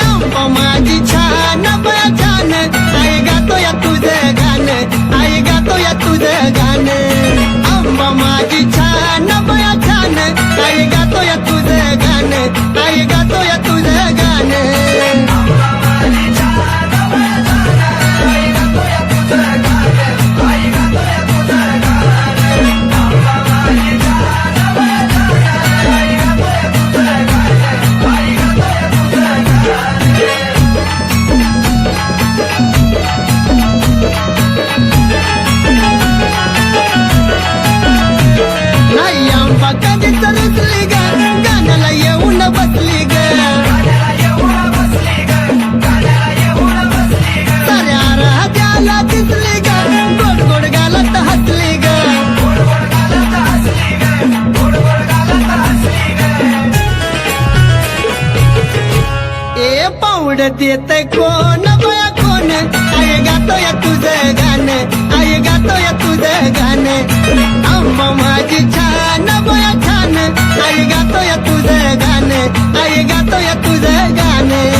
आंबा माझी छान बया छान, आई गातोय तुझं गाणं, आई गातोय तुझं गाणं. आंबा माझी छान बया छान, आई गातोय तुझं गाणं, आई गातोय तुझं गाणं. नाही आंबा कधीच रुसली ग, गाण्याला येऊन बसली ग, साऱ्या राजाला दिसली ग, गोड गोड गालत हसली ग. ए पावड देत कोण बया कोण, आई गातोय तुझं गाणं, आई गातोय तुझं गाणं. आंबा माझी छान बया छान, आई गातोय तुझं गाणं, आई गातोय तुझं गाणं.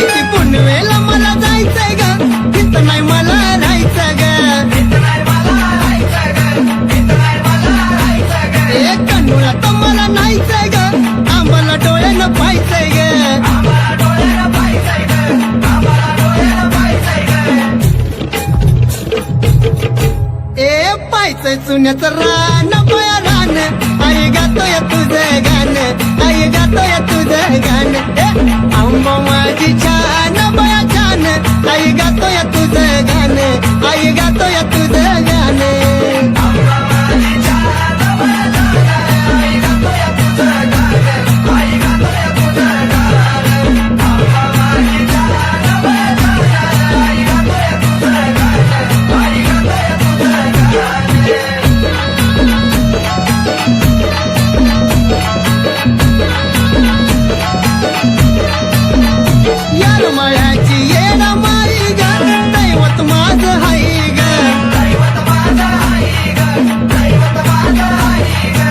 ती पुनवेला मला जायचंय ग, तिथं नाही मला राहायचं ग. एक कन्नूला तर मला नाहीचंय ग, आम्हाला डोळ्यानं पाहायचंय ग. ए पाहायचंय सुन्याचं रान बया रान, आई गातोय तुझं गाणं, आई गातोय तुझं गाणं. आंबा माझी छान बया छान, आई गातोय तुझं गाणं, आई गातोय तुझं गाणं. यार मळ्याची येणं माई ग, दैवत माझं हाई ग,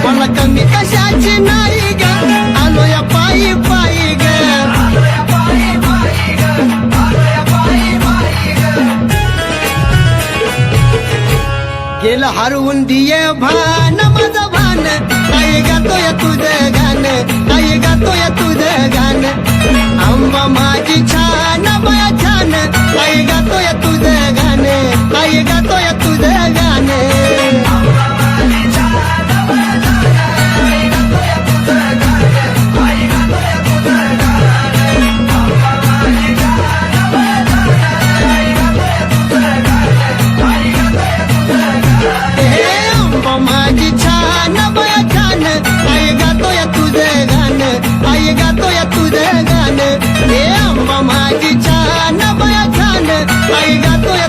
मला कमी कशाची नाही ग, आलो या पायी पायी ग. गेलं हरवून दिये भान माझं भान, आई गातोय तुझं गाणं, आई गातोय तुझं गाणं. आंबा माझी छान बया छान, आई गातोय तुझं गाणं, आई गातोय तुझं गाणं. आंबा माझी छान बया छान, आई गातोय तुझं गाणं, आई गातोय तुझं गाणं. ए आंबा माझी छान बया छान, आई गातोय